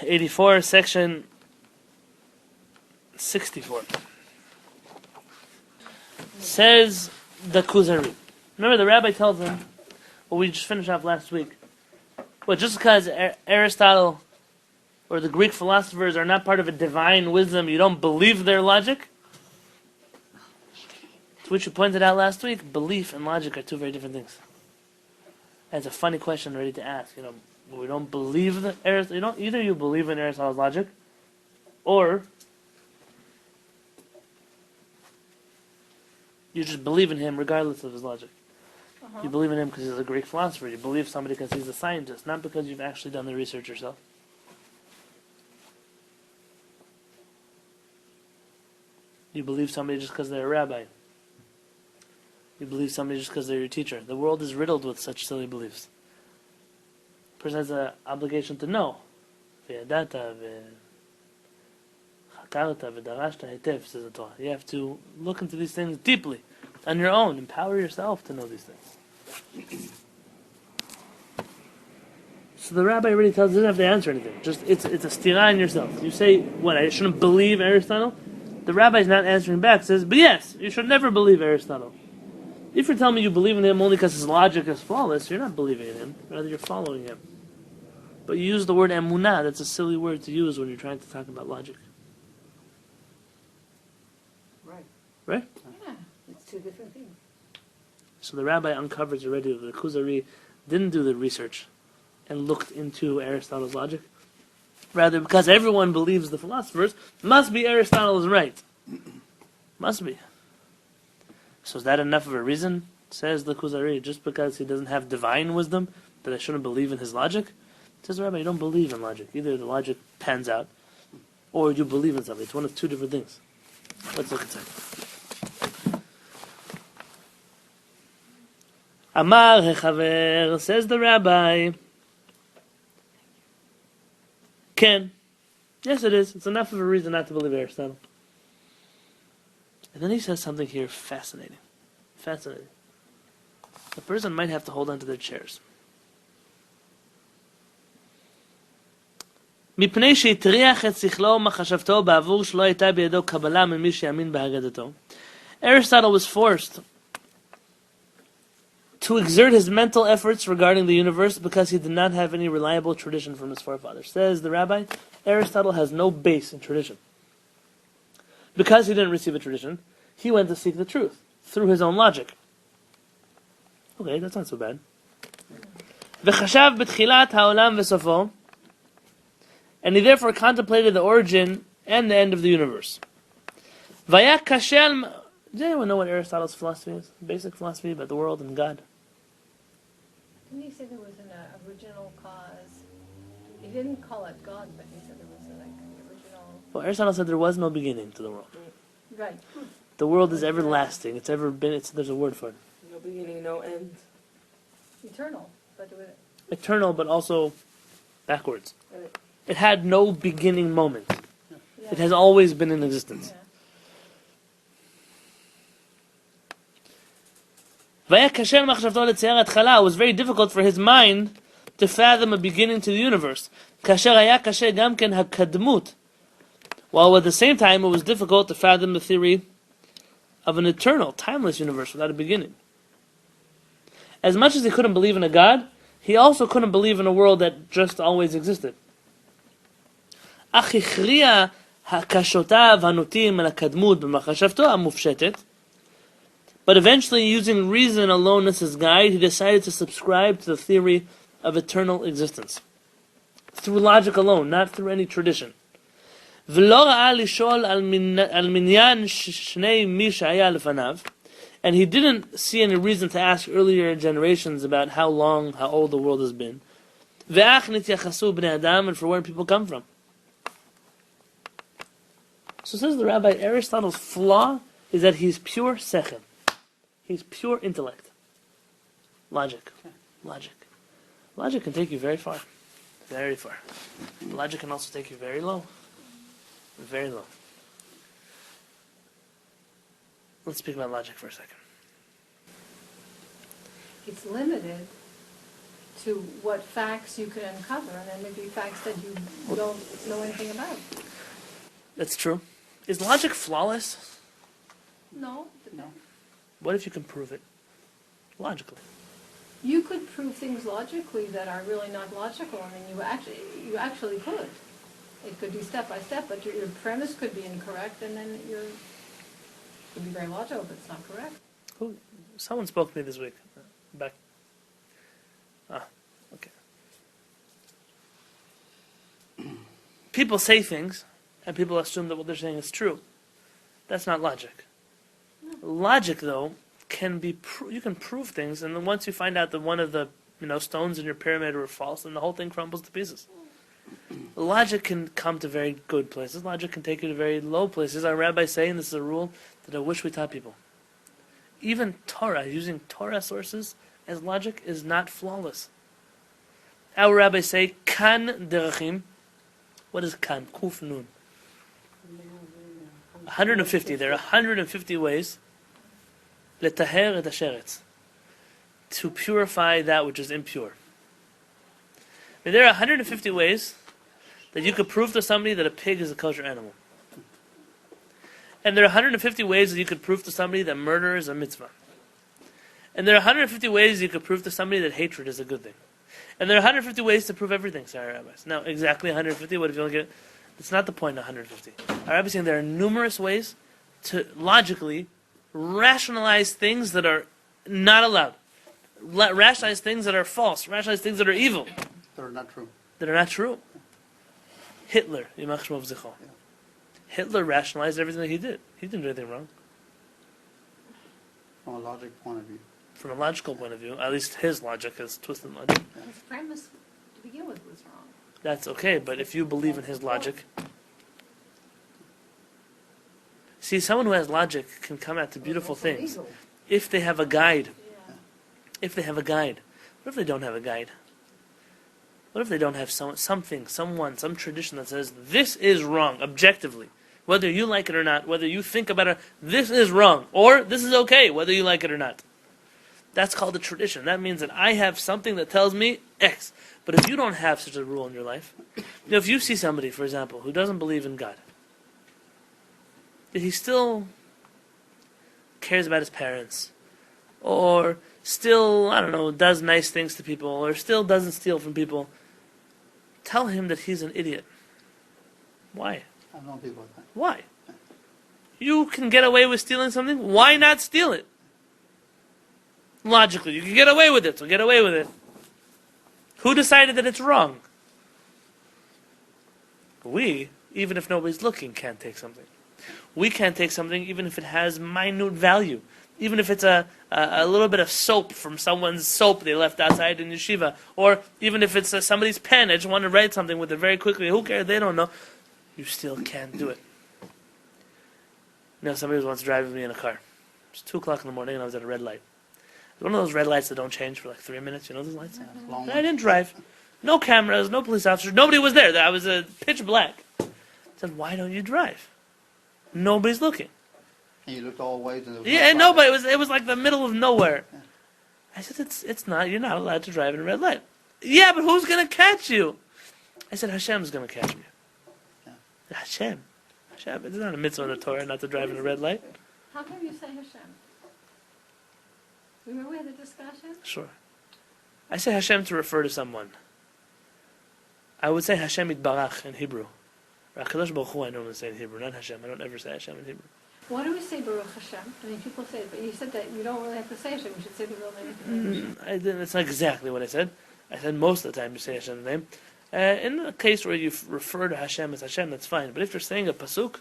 84, section 64. Says the Kuzari. Remember, the rabbi tells him, what we just finished off last week. Well, just because Aristotle or the Greek philosophers are not part of a divine wisdom, you don't believe their logic? To which you pointed out last week, belief and logic are two very different things. And it's a funny question ready to ask. We don't believe Aristotle. Either you believe in Aristotle's logic, or you just believe in him regardless of his logic. You believe in him because he's a Greek philosopher. You believe somebody because he's a scientist, not because you've actually done the research yourself. You believe somebody just because they're a rabbi. You believe somebody just because they're your teacher. The world is riddled with such silly beliefs. A person has an obligation to know. V'yadata v'chakarta v'darashta hetev, says the Torah. You have to look into these things deeply, on your own. Empower yourself to know these things. So the rabbi really tells you, doesn't have to answer anything. Just it's a stira in yourself. You say, what, I shouldn't believe Aristotle? The rabbi is not answering back. Says, but yes, you should never believe Aristotle. If you're telling me you believe in him only because his logic is flawless, you're not believing in him. Rather, you're following him. But you use the word emunah. That's a silly word to use when you're trying to talk about logic. Right? Yeah, it's two different things. So the rabbi uncovers already that the Kuzari didn't do the research and looked into Aristotle's logic. Rather, because everyone believes the philosophers, must be Aristotle is right. Must be. So is that enough of a reason, says the Kuzari, just because he doesn't have divine wisdom, that I shouldn't believe in his logic? Says the rabbi, you don't believe in logic. Either the logic pans out, or you believe in something. It's one of two different things. Let's look inside. Amar hechaver, says the rabbi, Ken. Yes, it is. It's enough of a reason not to believe Aristotle. And then he says something here fascinating. Fascinating. A person might have to hold on to their chairs. מפני שהטריח את שכלו ומחשבתו בעבור שלא הייתה בידו קבלה ממי שיאמין בהגדתו. Aristotle was forced to exert his mental efforts regarding the universe because he did not have any reliable tradition from his forefathers. Says the rabbi, Aristotle has no base in tradition. Because he didn't receive a tradition, he went to seek the truth through his own logic. Okay, that's not so bad. וחשב בתחילת העולם וסופו, and he therefore contemplated the origin and the end of the universe. והיה קשה. Does anyone know what Aristotle's philosophy is? Basic philosophy about the world and God. Didn't he say there was an original cause? He didn't call it God, but he said there was an original... Well, Aristotle said there was no beginning to the world. Right. The world is everlasting. It's ever been. There's a word for it. No beginning, no end. Eternal. But with it. Eternal, but also backwards. Right. It had no beginning moment. Yeah. It has always been in existence. It was very difficult for his mind to fathom a beginning to the universe. While at the same time it was difficult to fathom the theory of an eternal, timeless universe without a beginning. As much as he couldn't believe in a God, he also couldn't believe in a world that just always existed. But eventually, using reason alone as his guide, he decided to subscribe to the theory of eternal existence. Through logic alone, not through any tradition. And he didn't see any reason to ask earlier generations about how old the world has been. And for where people come from. So says the rabbi, Aristotle's flaw is that he's pure sechel. He's pure intellect. Logic. Logic can take you very far. Very far. Logic can also take you very low. Very low. Let's speak about logic for a second. It's limited to what facts you can uncover, and then maybe facts that you don't know anything about. That's true. Is logic flawless? No. What if you can prove it logically? You could prove things logically that are really not logical. I mean, you actually could. It could be step by step, but your premise could be incorrect, and then it could be very logical, but it's not correct. Someone spoke to me this week. Back. Okay. People say things, and people assume that what they're saying is true. That's not logic. Logic, though, can be you can prove things, and then once you find out that one of the stones in your pyramid were false, then the whole thing crumbles to pieces. Logic can come to very good places. Logic can take you to very low places. Our rabbis say, and this is a rule that I wish we taught people. Even Torah, using Torah sources as logic, is not flawless. Our rabbis say, kan derachim. What is kan? Kuf nun. 150. There are 150 ways letaher et hasheretz, to purify that which is impure. I mean, there are 150 ways that you could prove to somebody that a pig is a kosher animal. And there are 150 ways that you could prove to somebody that murder is a mitzvah. And there are 150 ways you could prove to somebody that hatred is a good thing. And there are 150 ways to prove everything, say our rabbis. Now, exactly 150, what if you don't get it? That's not the point of 150. Our rabbis saying there are numerous ways to logically rationalize things that are not allowed. Rationalize things that are false. Rationalize things that are evil. That are not true. That are not true. Hitler, Yimach Shmov Zichro. Hitler rationalized everything that he did. He didn't do anything wrong. From a logic point of view. From a logical point of view, at least his logic is twisted logic. His premise to begin with was wrong. That's okay, but if you believe in his logic... See, someone who has logic can come out to beautiful things if they have a guide. Yeah. If they have a guide. What if they don't have a guide? What if they don't have some tradition that says, this is wrong, objectively. Whether you like it or not, whether you think about it, this is wrong, or this is okay, whether you like it or not. That's called a tradition. That means that I have something that tells me X. But if you don't have such a rule in your life, if you see somebody, for example, who doesn't believe in God, that he still cares about his parents, or still, does nice things to people, or still doesn't steal from people, tell him that he's an idiot. Why? I've known people like that. Why? You can get away with stealing something, why not steal it? Logically, you can get away with it, so get away with it. Who decided that it's wrong? We, even if nobody's looking, can't take something. We can't take something even if it has minute value. Even if it's a little bit of soap from someone's soap they left outside in yeshiva. Or even if it's somebody's pen, I just want to write something with it very quickly. Who cares? They don't know. You still can't do it. Somebody was once driving me in a car. It was 2 o'clock in the morning and I was at a red light. It was one of those red lights that don't change for like 3 minutes. You know those lights? Long I didn't drive. No cameras, no police officers. Nobody was there. I was pitch black. I said, why don't you drive? Nobody's looking. And you looked all ways. And nobody. It was like the middle of nowhere. Yeah. I said, it's not. You're not allowed to drive in a red light. Yeah, but who's going to catch you? I said, Hashem's going to catch me. Yeah. Hashem. It's not a mitzvah in the Torah not to drive in a red light. How come you say Hashem? Remember we had the discussion? Sure. I say Hashem to refer to someone. I would say Hashem Yitbarach in Hebrew. HaKadosh Baruch Hu I normally say in Hebrew, not Hashem. I don't ever say Hashem in Hebrew. Why do we say Baruch Hashem? I mean, people say it, but you said that you don't really have to say Hashem. You should say the real name. I didn't. That's not exactly what I said. I said most of the time you say Hashem's name. In the case where you refer to Hashem as Hashem, that's fine. But if you're saying a pasuk,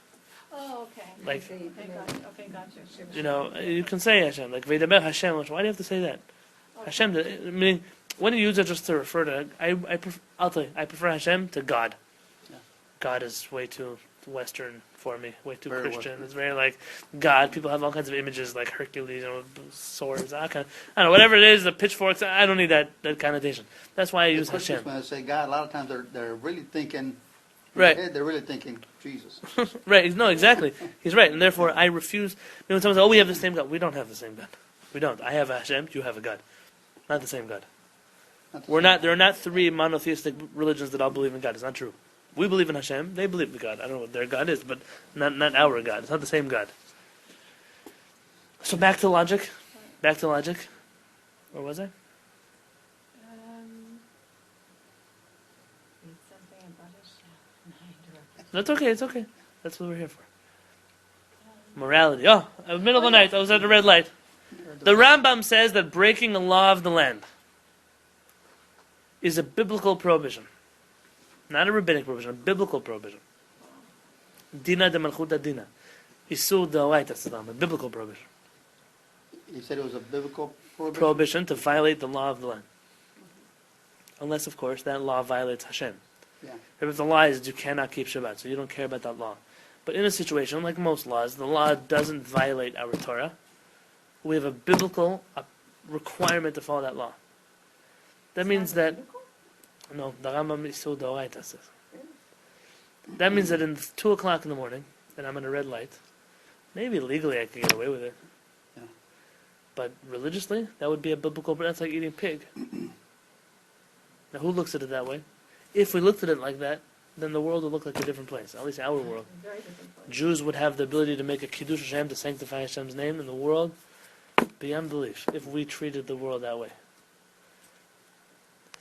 oh, okay. Like, okay, gotcha. You can say Hashem. Like, Veidaber Hashem. Why do you have to say that? Okay. Hashem, meaning, when you use it just to refer to, I'll tell you, I prefer Hashem to God. Yeah. God is way too Western for me, way too very Christian. Western. It's very like God. People have all kinds of images like Hercules, swords, I don't know, whatever it is, the pitchforks. I don't need that connotation. That's why I use Hashem. When I say God, a lot of times they're really thinking. Right. They're really thinking Jesus. Right. No, exactly. He's right, and therefore I refuse. When someone says, "Oh, we have the same God," we don't have the same God. We don't. I have a Hashem. You have a God. Not the same God. There are not three monotheistic religions that all believe in God. It's not true. We believe in Hashem. They believe in God. I don't know what their God is, but not our God. It's not the same God. So back to logic. Back to logic. Where was I? Something about it. That's okay. It's okay. That's what we're here for. Morality. Oh, middle of the night. I was at a red light. The Rambam says that breaking the law of the land is a biblical prohibition. Not a rabbinic prohibition, a biblical prohibition. Dina de malchuta dina. Isur deoraita salam, a biblical prohibition. He said it was a biblical prohibition? Prohibition to violate the law of the land. Unless, of course, that law violates Hashem. Yeah. If the law is you cannot keep Shabbat, so you don't care about that law. But in a situation, like most laws, the law doesn't violate our Torah. We have a biblical requirement to follow that law. That means that... No, the Rambam Isur Deoraita says. That means that in 2 o'clock in the morning, and I'm at a red light, maybe legally I could get away with it. Yeah. But religiously, that would be a biblical... That's like eating pig. Now, who looks at it that way? If we looked at it like that, then the world would look like a different place. At least our world. Very different place. Jews would have the ability to make a Kiddush Hashem, to sanctify Hashem's name in the world beyond belief, if we treated the world that way.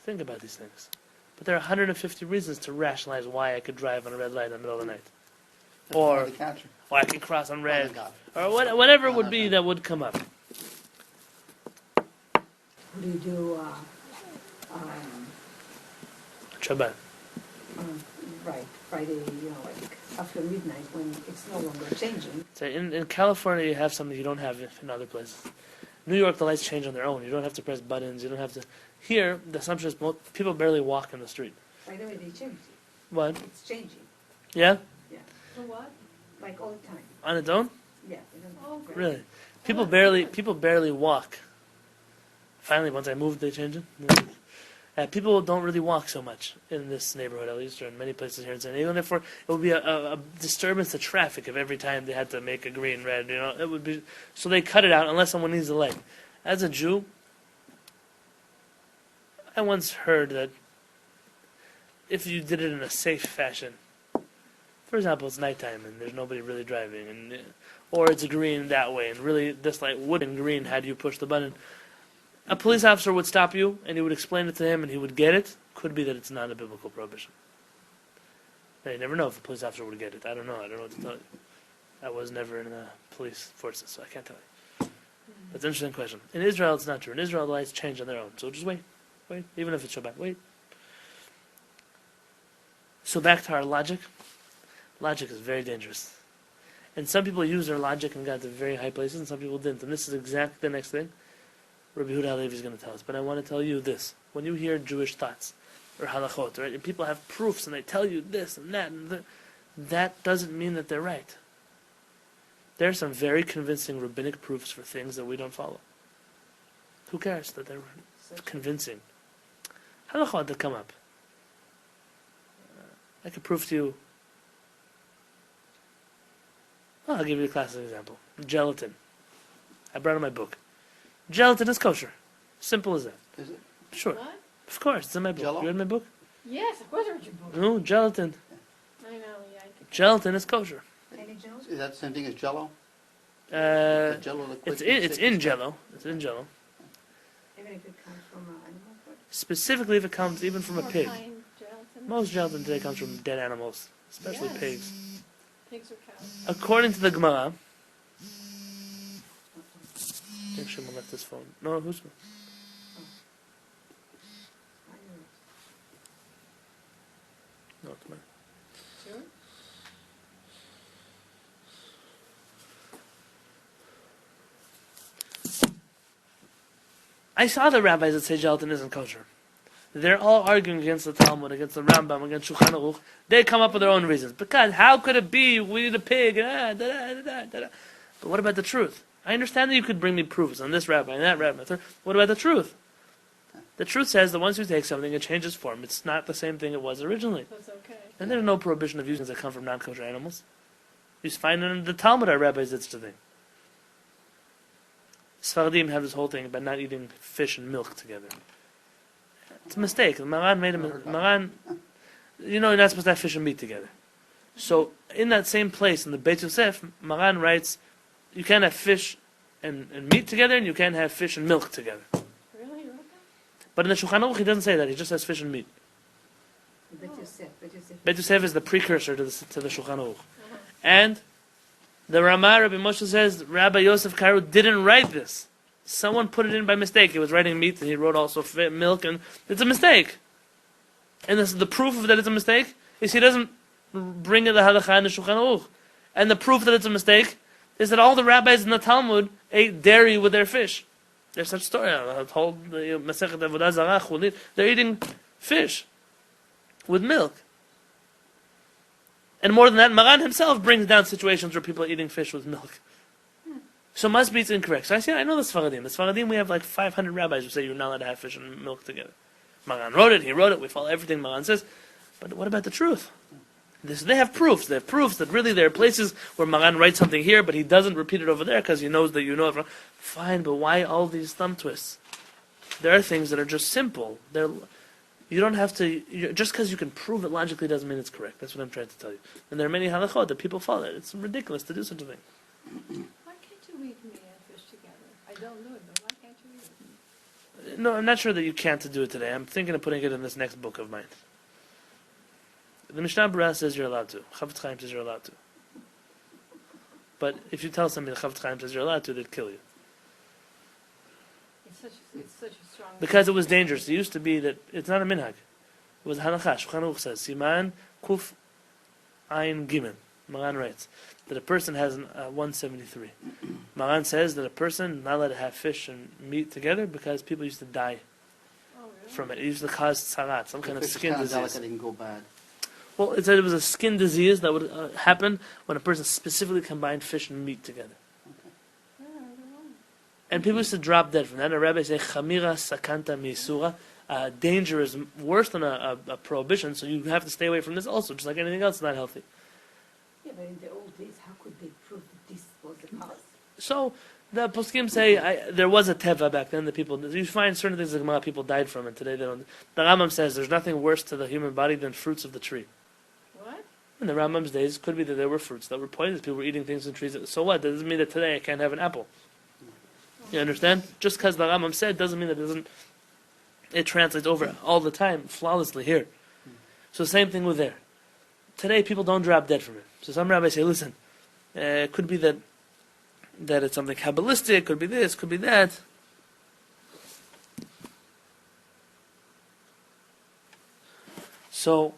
Think about these things. But there are 150 reasons to rationalize why I could drive on a red light in the middle of the night. Or I can cross on red. Or whatever it would be that would come up. What do you do, Shabbat. right, Friday, like after midnight when it's no longer changing? So in California, you have something you don't have in other places. New York, the lights change on their own. You don't have to press buttons. You don't have to... Here, the assumption is people barely walk in the street. By the way, they changed it. What? It's changing. Yeah? Yeah. So what? Like all the time. On its own? Yeah. Oh, great. Really? People barely walk. Finally, once I moved, they changed it. People don't really walk so much in this neighborhood, at least, or in many places here in San Diego. And therefore, it would be a disturbance to traffic if every time they had to make a green red. It would be so they cut it out unless someone needs a leg. As a Jew, I once heard that if you did it in a safe fashion, for example, it's nighttime and there's nobody really driving, or it's green that way, and really this light would have been green had you pushed the button. A police officer would stop you, and he would explain it to him, and he would get it. Could be that it's not a biblical prohibition. Now, you never know if a police officer would get it. I don't know. I don't know what to tell you. I was never in the police forces, so I can't tell you. That's an interesting question. In Israel, it's not true. In Israel, the lights change on their own. So just wait. Wait. Even if it's Shabbat, wait. So back to our logic. Logic is very dangerous. And some people use their logic and got to very high places, and some people didn't. And this is exactly the next thing Rabbi Yonatan Halevy is going to tell us. But I want to tell you this. When you hear Jewish thoughts, or halachot, right, and people have proofs, and they tell you this and that, that doesn't mean that they're right. There are some very convincing rabbinic proofs for things that we don't follow. Who cares that they're convincing? Halachot that come up. I could prove to you. Well, I'll give you a classic example. Gelatin. I brought in my book. Gelatin is kosher. Simple as that. Is it? Sure. What? Of course, it's in my book. Jell-O? You read my book? Yes, of course I read your book. No, gelatin. I know, yeah. Gelatin is kosher. Any Jones? Is that the same thing as Jello? It's Liquid in consistency? Jello. It's in Jello. Even if it comes from an animal? Specifically, if it comes even from a More pig. fine gelatin. Most gelatin today comes from dead animals, especially Yes. pigs. Pigs or cows. According to the Gemara, I think Shimon left his phone. No, who's? No, it's mine. Sure. I saw the rabbis that say gelatin isn't kosher. They're all arguing against the Talmud, against the Rambam, against Shulchan Aruch. They come up with their own reasons. Because how could it be we need a pig? But what about the truth? I understand that you could bring me proofs on this rabbi and that rabbi. What about the truth? The truth says that once you take something, it changes form. It's not the same thing it was originally. So it's okay. And there's no prohibition of using things that come from non-kosher animals. You find in the Talmud our rabbis did such a thing. Sfaradim have this whole thing about not eating fish and milk together. It's a mistake. Maran made a Maran. You know, you're not supposed to have fish and meat together. So in that same place in the Beit Yosef, Maran writes, you can't have fish and meat together, and you can't have fish and milk together. Really? You wrote that? But in the Shulchan Aruch, he doesn't say that. He just says fish and meat. Bet Yosef, Bet Yosef. Beit Yosef is the precursor to the Shulchan Aruch. And the Ramah, Rabbi Moshe says, Rabbi Yosef Karo didn't write this. Someone put it in by mistake. He was writing meat, and he wrote also milk, and it's a mistake. And the proof of that it's a mistake is he doesn't bring in the halakha in the Shulchan Aruch. And the proof that it's a mistake is that all the rabbis in the Talmud ate dairy with their fish. There's such story. They're eating fish with milk. And more than that, Maran himself brings down situations where people are eating fish with milk. So must be it's incorrect. So I know the Sfaradim. The Sfaradim, we have like 500 rabbis who say you're not allowed to have fish and milk together. Maran wrote it, he wrote it, we follow everything Maran says. But what about the truth? They have proofs. They have proofs that really there are places where Maran writes something here, but he doesn't repeat it over there because he knows that you know it wrong. Fine, but why all these thumb twists? There are things that are just simple. You don't have to, just because you can prove it logically doesn't mean it's correct. That's what I'm trying to tell you. And there are many halachot that people follow. It's ridiculous to do such a thing. Why can't you eat meat and fish together? I don't do it, but why can't you eat it? No, I'm not sure that you can't do it today. I'm thinking of putting it in this next book of mine. The Mishnah Berurah says you're allowed to. Chafetz Chaim says you're allowed to. But if you tell somebody Chafetz Chaim says you're allowed to, they'd kill you. It's such a strong... Because it was dangerous. It used to be that it's not a minhag. It was halakha. Shulchan Aruch says, Siman Kuf Ayin Gimel. Maran writes that a person has 173. Maran says that a person not allowed to have fish and meat together because people used to die from it. It used to cause tzarat, some kind of skin Kind of disease. delicate, it can go bad. Well, it said it was a skin disease that would happen when a person specifically combined fish and meat together. And people used to drop dead from that. A rabbi say, Chamira sakanta misura. Danger is worse than a prohibition, so you have to stay away from this also, just like anything else is not healthy. Yeah, but in the old days, how could they prove that this was the cause? So, the poskim say, there was a teva back then that people, you find certain things like people died from it. Today they don't. The Rambam says there's nothing worse to the human body than fruits of the tree. What? In the Rambam's days, it could be that there were fruits that were poisonous. People were eating things in trees. So what? That doesn't mean that today I can't have an apple. You understand? Just because the Rambam said doesn't mean that it translates over all the time flawlessly here. So same thing with there. Today people don't drop dead from it. So some rabbis say, listen, it could be that it's something Kabbalistic, could be this, could be that. So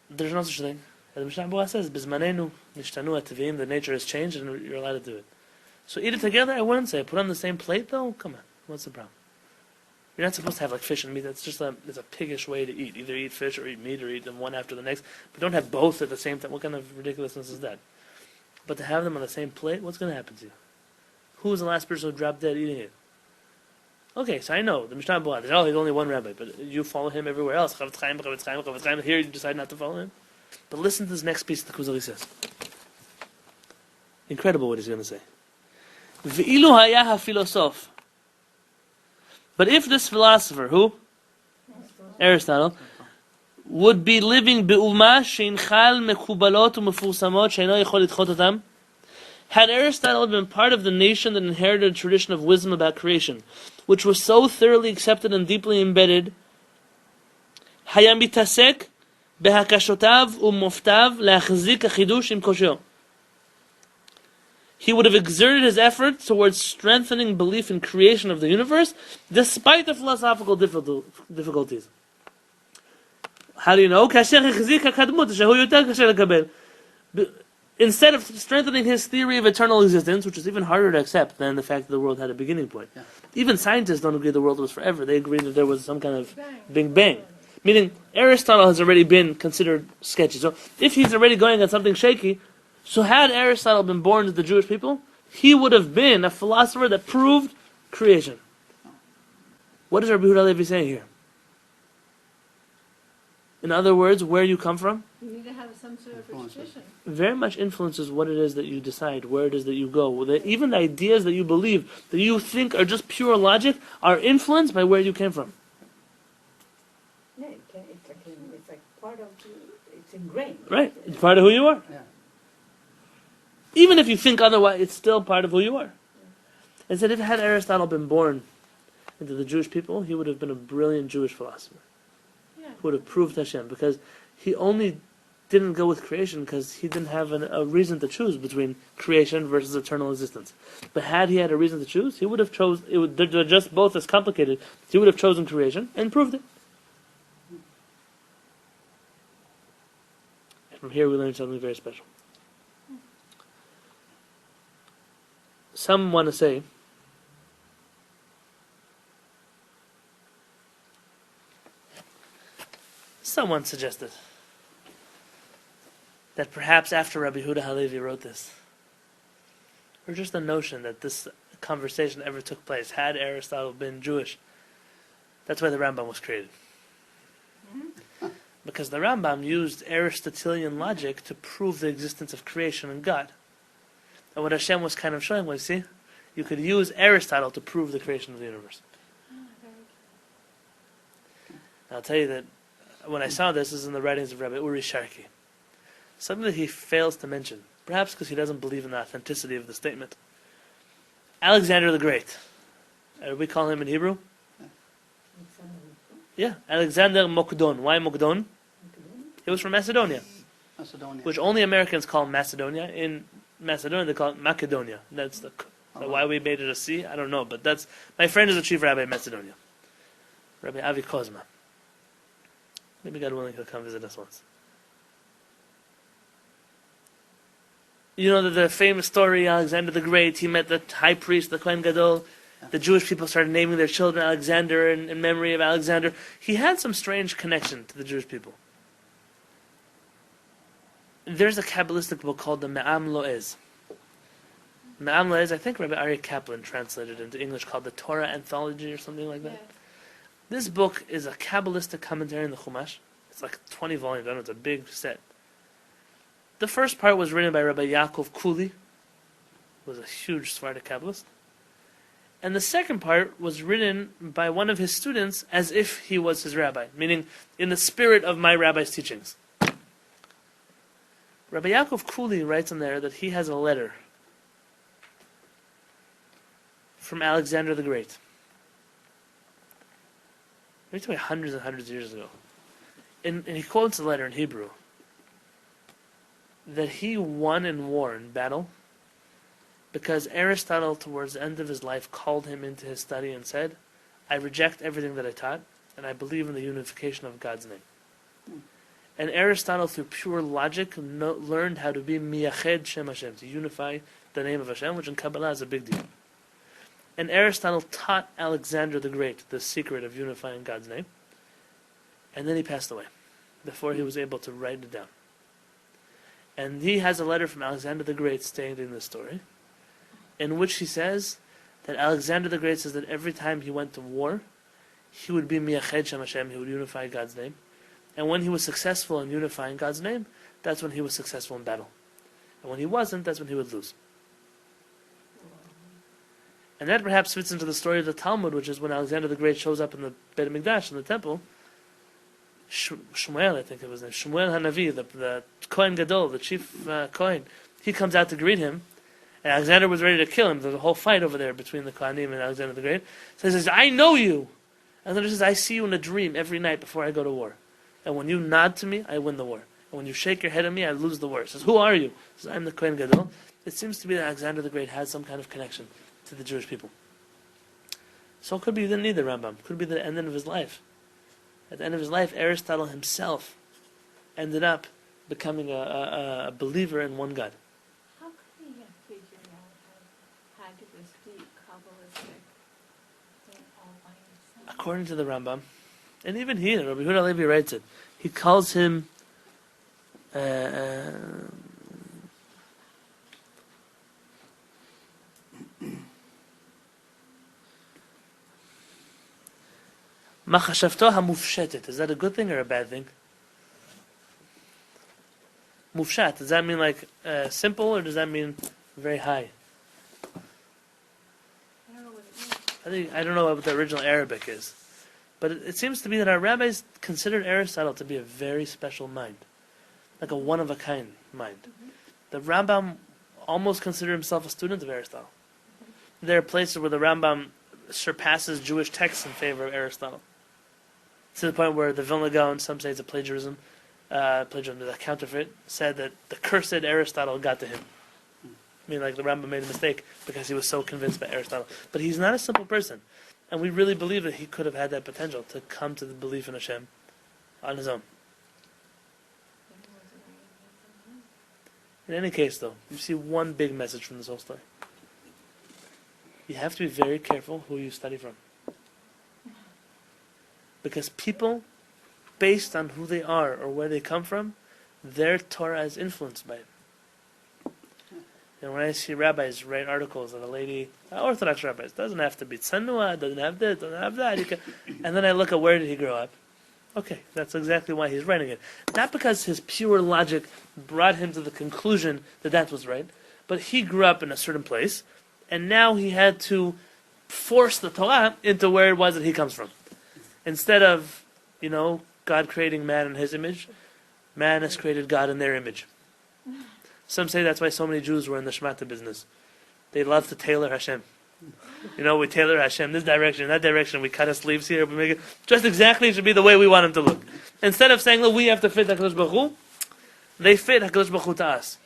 there's no such thing. As the Mishnah Berurah says, Bizmanenu nishtanu atevim, the nature has changed and you're allowed to do it. So eat it together, I wouldn't say. Put it on the same plate though? Come on, what's the problem? You're not supposed to have like fish and meat. That's just it's a piggish way to eat. Either eat fish or eat meat or eat them one after the next. But don't have both at the same time. What kind of ridiculousness is that? But to have them on the same plate, what's going to happen to you? Who was the last person who dropped dead eating it? Okay, so I know, the Mishnah Berurah, there's only one rabbi, but you follow him everywhere else. Chafetz Chaim, Chafetz Chaim, Chafetz Chaim. Here you decide not to follow him. But listen to this next piece that Kuzari says. Incredible what he's going to say. V'ilu haya ha-filosof. But if this philosopher, who? Aristotle, would be living be'umah she'inchal mekubalot u'mefursamot she'ino yichol lidchot otam, had Aristotle been part of the nation that inherited a tradition of wisdom about creation, which was so thoroughly accepted and deeply embedded, haya mitasek behakashotav u'moftav le'achzik ha'chidush im kosher. He would have exerted his efforts towards strengthening belief in creation of the universe, despite the philosophical difficulties. How do you know? Instead of strengthening his theory of eternal existence, which is even harder to accept than the fact that the world had a beginning point. Yeah. Even scientists don't agree the world was forever. They agree that there was some kind of Big Bang. Meaning, Aristotle has already been considered sketchy. So, if he's already going on something shaky, so had Aristotle been born to the Jewish people, he would have been a philosopher that proved creation. What is Rabbi Yonatan Halevy saying here? In other words, where you come from, You need to have some sort of Influence it. tradition. Very much influences what it is that you decide, where it is that you go. Even the ideas that you believe, that you think are just pure logic, are influenced by where you came from. Yeah, it's like part of, it's ingrained. Right? It's part of who you are. Yeah. Even if you think otherwise, it's still part of who you are. And said if had Aristotle been born into the Jewish people, he would have been a brilliant Jewish philosopher. Yeah. Who would have proved Hashem, because he only didn't go with creation because he didn't have a reason to choose between creation versus eternal existence. But had he had a reason to choose, he would have chose. They're just both as complicated. He would have chosen creation and proved it. And from here we learn something very special. Some want to say someone suggested that perhaps after Rabbi Yonatan Halevy wrote this, or just the notion that this conversation ever took place, had Aristotle been Jewish, that's why the Rambam was created. Because the Rambam used Aristotelian logic to prove the existence of creation and God. And what Hashem was kind of showing was, see, you could use Aristotle to prove the creation of the universe. And I'll tell you that when I saw this is in the writings of Rabbi Uri Sharkey. Something that he fails to mention, perhaps because he doesn't believe in the authenticity of the statement. Alexander the Great. We call him in Hebrew? Yeah, Alexander Mokdon. Why Mokdon? He was from Macedonia, Macedonia. which only Americans call Macedonia. In Macedonia, they call it Macedonia. That's the why we made it a C, I don't know, but that's my friend is the chief rabbi of Macedonia, Rabbi Avi Kozma. Maybe God willing, he'll come visit us once. You know the famous story, Alexander the Great, he met the high priest, the Kohen Gadol. The Jewish people started naming their children Alexander in memory of Alexander. He had some strange connection to the Jewish people. There's a Kabbalistic book called the Me'am Lo'ez. Me'am Lo'ez, I think Rabbi Aryeh Kaplan translated it into English, called the Torah Anthology or something like that. Yes. This book is a Kabbalistic commentary on the Chumash. It's like 20 volumes, I don't know, it's a big set. The first part was written by Rabbi Yaakov Kuli, who was a huge Sephardic Kabbalist. And the second part was written by one of his students as if he was his rabbi, meaning in the spirit of my rabbi's teachings. Rabbi Yaakov Kuli writes in there that he has a letter from Alexander the Great. Written by hundreds and hundreds of years ago. And he quotes the letter in Hebrew that he won in war, in battle, because Aristotle, towards the end of his life, called him into his study and said, I reject everything that I taught, and I believe in the unification of God's name. And Aristotle, through pure logic, learned how to be miyached Shem Hashem, to unify the name of Hashem, which in Kabbalah is a big deal. And Aristotle taught Alexander the Great the secret of unifying God's name, and then he passed away, before he was able to write it down. And he has a letter from Alexander the Great stating this story, in which he says that Alexander the Great says that every time he went to war, he would be miyached Shem Hashem, he would unify God's name. And when he was successful in unifying God's name, that's when he was successful in battle. And when he wasn't, that's when he would lose. And that perhaps fits into the story of the Talmud, which is when Alexander the Great shows up in the Beit HaMikdash, in the temple. Shmuel, I think it was named, Shmuel Hanavi, the Kohen Gadol, the chief Kohen, he comes out to greet him, and Alexander was ready to kill him. There's a whole fight over there between the Kohanim and Alexander the Great. So he says, I know you! Alexander says, I see you in a dream every night before I go to war. And when you nod to me, I win the war. And when you shake your head at me, I lose the war. He says, who are you? He says, I'm the Kohen Gadol. It seems to be that Alexander the Great has some kind of connection to the Jewish people. So it could be he didn't need the Rambam. It could be the end of his life. At the end of his life, Aristotle himself ended up becoming a believer in one God. How could he have figured out how to this deep Kabbalistic thing all by himself? According to the Rambam, and even here, Rabbi Yonatan Halevy writes it, he calls him Machashavto hamufshetet. Is that a good thing or a bad thing? Mufshat, does that mean like simple, or does that mean very high? I don't know what it means. I don't know what the original Arabic is. But it seems to be that our rabbis considered Aristotle to be a very special mind. Like a one-of-a-kind mind. The Rambam almost considered himself a student of Aristotle. There are places where the Rambam surpasses Jewish texts in favor of Aristotle. To the point where the Vilna Gaon, some say it's a plagiarism, a counterfeit, said that the cursed Aristotle got to him. I mean, like the Rambam made a mistake because he was so convinced by Aristotle. But he's not a simple person. And we really believe that he could have had that potential to come to the belief in Hashem on his own. In any case, though, you see one big message from this whole story. You have to be very careful who you study from. Because people, based on who they are or where they come from, their Torah is influenced by it. And when I see rabbis write articles of a lady, Orthodox rabbis, doesn't have to be tzanua, doesn't have this, doesn't have that. And then I look at where did he grow up. Okay, that's exactly why he's writing it. Not because his pure logic brought him to the conclusion that that was right, but he grew up in a certain place, and now he had to force the Torah into where it was that he comes from. Instead of, God creating man in his image, man has created God in their image. Some say that's why so many Jews were in the Shmata business. They love to tailor Hashem. We tailor Hashem this direction, that direction. We cut his sleeves here. We make it just exactly should be the way we want him to look. Instead of saying, look, we have to fit HaKadosh Baruch Hu, they fit HaKadosh Baruch Hu to us.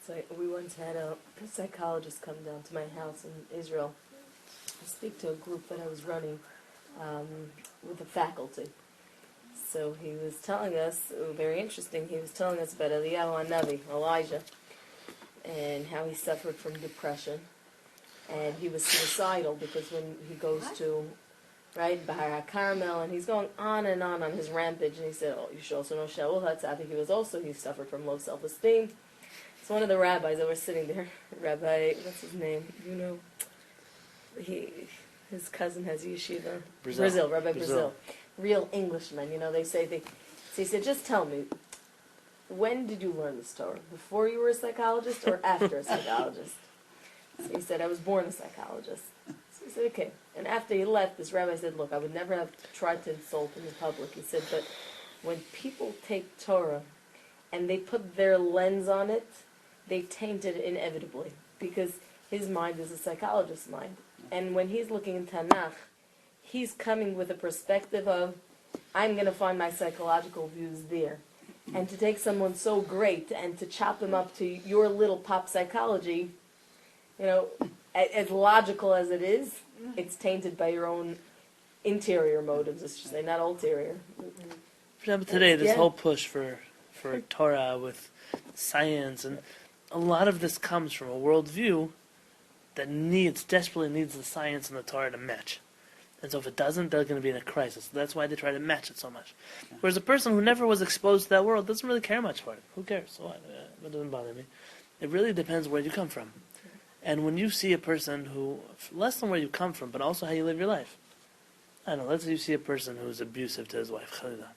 So we once had a psychologist come down to my house in Israel to speak to a group that I was running with the faculty. So he was telling us, very interesting, he was telling us about Eliyahu HaNavi, Elijah, and how he suffered from depression. And he was suicidal because when he goes to, Bahar HaKarmel, and he's going on his rampage, and he said, you should also know Shaul HaTzadik, he suffered from low self-esteem. So one of the rabbis that were sitting there, Rabbi, what's his name? His cousin has a yeshiva. Brazil, Rabbi Brazil. Real Englishmen, they say so he said, just tell me, when did you learn this Torah? Before you were a psychologist or after a psychologist? So he said, I was born a psychologist. So he said, okay. And after he left, this rabbi said, look, I would never have tried to insult in the public. He said, but when people take Torah and they put their lens on it, they taint it inevitably. Because his mind is a psychologist's mind. And when he's looking in Tanakh, he's coming with a perspective of, I'm going to find my psychological views there. And to take someone so great and to chop him up to your little pop psychology, as logical as it is, it's tainted by your own interior motives, I should say, not ulterior. For example, today, this whole push for Torah with science, and a lot of this comes from a worldview that desperately needs the science and the Torah to match. And so if it doesn't, they're going to be in a crisis. That's why they try to match it so much. Whereas a person who never was exposed to that world doesn't really care much for it. Who cares? So what? It doesn't bother me. It really depends where you come from. And when you see a person who, less than where you come from, but also how you live your life. I don't know, let's say you see a person who's abusive to his wife, Kehillat,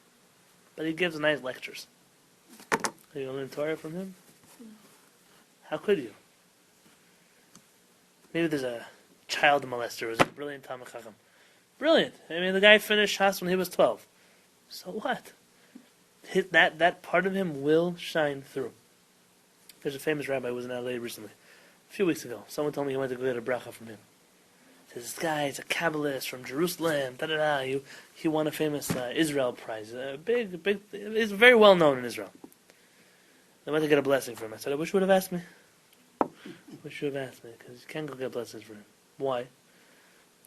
but he gives nice lectures. Are you going to learn Torah from him? How could you? Maybe there's a child molester who's a brilliant Talmid Chacham. Brilliant. The guy finished Shas when he was 12. So what? That part of him will shine through. There's a famous rabbi who was in LA recently. A few weeks ago. Someone told me he went to go get a bracha from him. He says, this guy is a Kabbalist from Jerusalem. He won a famous Israel prize. He's very well known in Israel. I went to get a blessing from him. I said, I wish you would have asked me. Because you can't go get blessings for him. Why?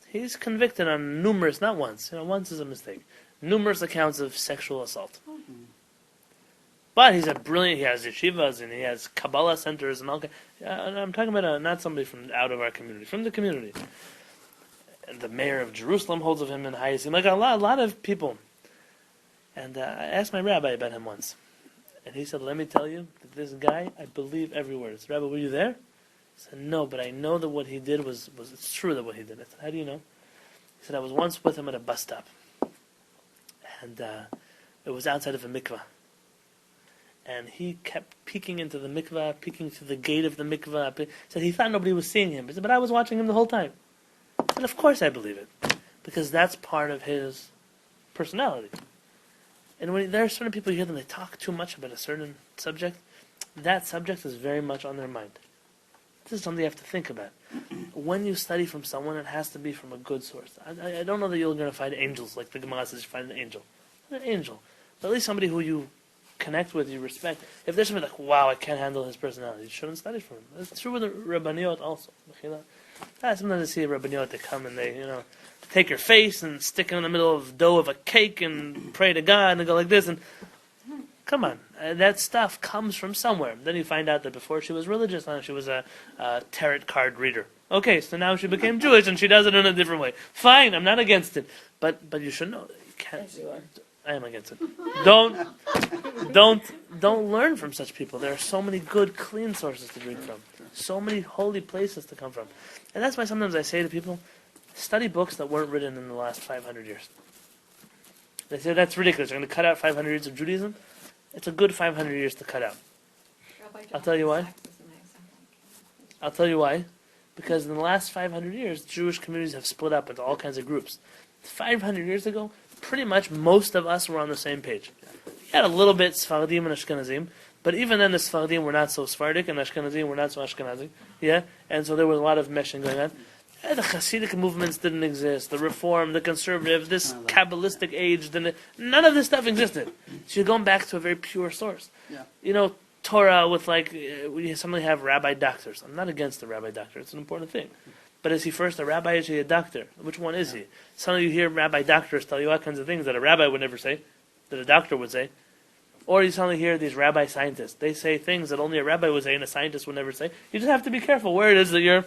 He's convicted on numerous, not once, once is a mistake, numerous accounts of sexual assault. But he's he has yeshivas and he has Kabbalah centers and all. And I'm talking about not somebody from out of our community, from the community. And the mayor of Jerusalem holds of him in high esteem, like a lot of people. And I asked my rabbi about him once. And he said, let me tell you, that this guy, I believe every word. I said, Rabbi, were you there? He said, no, but I know that what he did was it's true that what he did. I said, how do you know? He said, I was once with him at a bus stop. And it was outside of a mikveh. and he kept peeking into the mikvah, peeking through the gate of the mikvah. He said he thought nobody was seeing him. He said, but I was watching him the whole time. I said, of course I believe it, because that's part of his personality. And when there are certain people you hear them, they talk too much about a certain subject, that subject is very much on their mind. This is something you have to think about. When you study from someone, it has to be from a good source. I don't know that you're going to find angels, like the Gemara says you find an angel. Not an angel. But at least somebody who you connect with, you respect. If there's somebody like, wow, I can't handle his personality, you shouldn't study from him. It's true with the Rabbaniot also. Sometimes I see a Rabbaniot, they come and they, take your face and stick it in the middle of the dough of a cake and pray to God and go like this. And come on, that stuff comes from somewhere. Then you find out that before she was religious, she was a tarot card reader. Okay, so now she became Jewish and she does it in a different way. Fine, I'm not against it, but you should know. You can't. Yes, you are. I am against it. Don't learn from such people. There are so many good, clean sources to drink from. So many holy places to come from. And that's why sometimes I say to people, study books that weren't written in the last 500 years. They say that's ridiculous. You're going to cut out 500 years of Judaism? It's a good 500 years to cut out. I'll tell you why. I'll tell you why. Because in the last 500 years, Jewish communities have split up into all kinds of groups. 500 years ago, pretty much most of us were on the same page. You had a little bit Sfaradim and Ashkenazim, but even then the Sfaradim were not so Sephardic and Ashkenazim were not so Ashkenazi. Yeah? And so there was a lot of meshing going on. The Hasidic movements didn't exist. The Reform, the Conservative, this Kabbalistic age, none of this stuff existed. So you're going back to a very pure source. Yeah. Torah with we suddenly have rabbi doctors. I'm not against the rabbi doctor. It's an important thing. But is he first a rabbi or is he a doctor? Which one is he? Suddenly you hear rabbi doctors tell you all kinds of things that a rabbi would never say, that a doctor would say. Or you suddenly hear these rabbi scientists. They say things that only a rabbi would say and a scientist would never say. You just have to be careful where it is that you're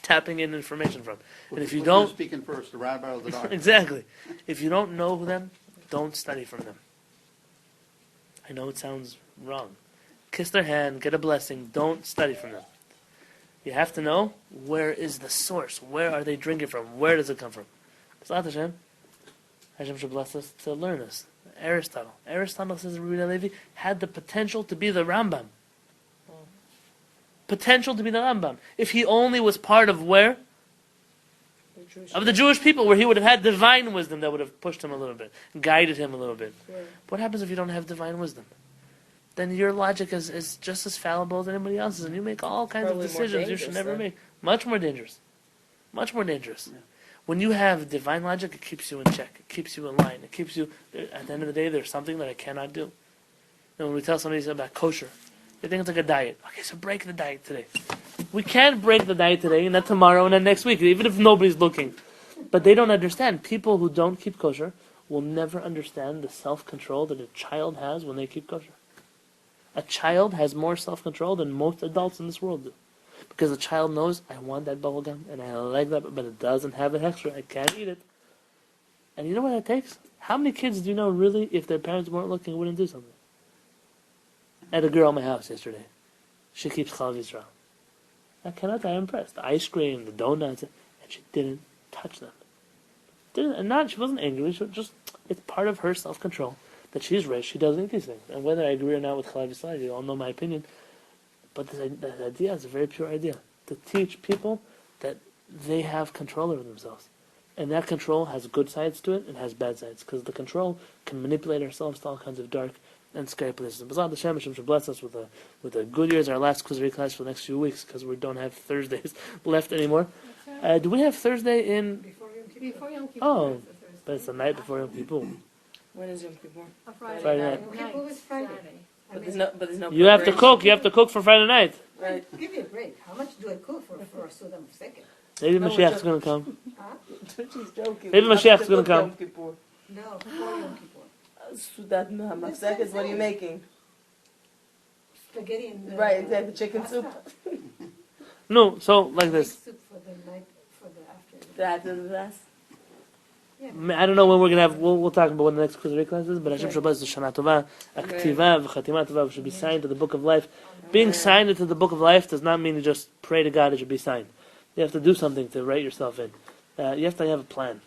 tapping in information from. And if you don't... Who's speaking first, the rabbi or the doctor? Exactly. If you don't know them, don't study from them. I know it sounds wrong. Kiss their hand, get a blessing, don't study from them. You have to know where is the source. Where are they drinking from? Where does it come from? B'ezrat Hashem, Hashem should bless us to learn this. Aristotle. Aristotle, says Rabbi Yonatan Halevy, had the potential to be the Rambam. Potential to be the Rambam. If he only was part of where? Of the Jewish people, where he would have had divine wisdom that would have pushed him a little bit, guided him a little bit. Yeah. What happens if you don't have divine wisdom? Then your logic is just as fallible as anybody else's, and you make all kinds Probably of more decisions you should never dangerous, make. Much more dangerous. Much more dangerous. Yeah. When you have divine logic, it keeps you in check. It keeps you in line. It keeps you... At the end of the day, there's something that I cannot do. When we tell somebody about kosher, they think it's like a diet. Okay, so break the diet today. We can't break the diet today, and not tomorrow, and not next week, even if nobody's looking. But they don't understand. People who don't keep kosher will never understand the self-control that a child has when they keep kosher. A child has more self-control than most adults in this world do. Because the child knows, I want that bubble gum, and I like that, but it doesn't have an extra. I can't eat it. And you know what that takes? How many kids do you know really, if their parents weren't looking, wouldn't do something? I had a girl in my house yesterday. She keeps Chalav Yisrael. I am impressed. The ice cream, the donuts, and she didn't touch them. She wasn't angry. It's part of her self-control that she's raised. She doesn't eat these things. And whether I agree or not with Chalav Yisrael, you all know my opinion. But this idea is a very pure idea. To teach people that they have control over themselves. And that control has good sides to it and has bad sides. Because the control can manipulate ourselves to all kinds of dark and scary places. B'ezrat Hashem should bless us with a good year as our last Kuzari class for the next few weeks, because we don't have Thursdays left anymore. Do we have Thursday in... Before Yom Kippur. Oh, is the Thursday. but it's the night before Yom Kippur. When is Yom Kippur? A Friday Friday night. night. Yom Kippur is Friday. But there's no You have to preparation. cook. You have to cook for Friday night. Right. Give me a break. How much do I cook for a Sudan of second? Maybe No, Mashiach's it's going to come. Huh? She's joking. Maybe Mashiach's gonna come. Yom Kippur. No, before Yom Kippur. Sudan Mafsek, what are you making? Spaghetti and... Right, exactly, chicken pasta. soup. No, so like this. Soup for the night, for the afternoon. After the last. I don't know when we're going to have, we'll talk about when the next Kuzari class is, but Hashem should bless the Shana Tova, a K'tiva, v'chatima Tova, we should be signed to the Book of Life. Being signed into the Book of Life does not mean you just pray to God it should be signed. You have to do something to write yourself in. You have to have a plan.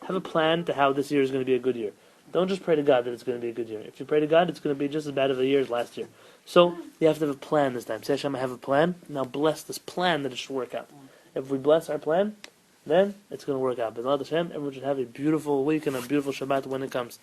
Have a plan to how this year is going to be a good year. Don't just pray to God that it's going to be a good year. If you pray to God, it's going to be just as bad of a year as last year. So you have to have a plan this time. Say, Hashem, I have a plan. Now bless this plan that it should work out. If we bless our plan, then it's going to work out. But Hashem, everyone should have a beautiful week and a beautiful Shabbat when it comes.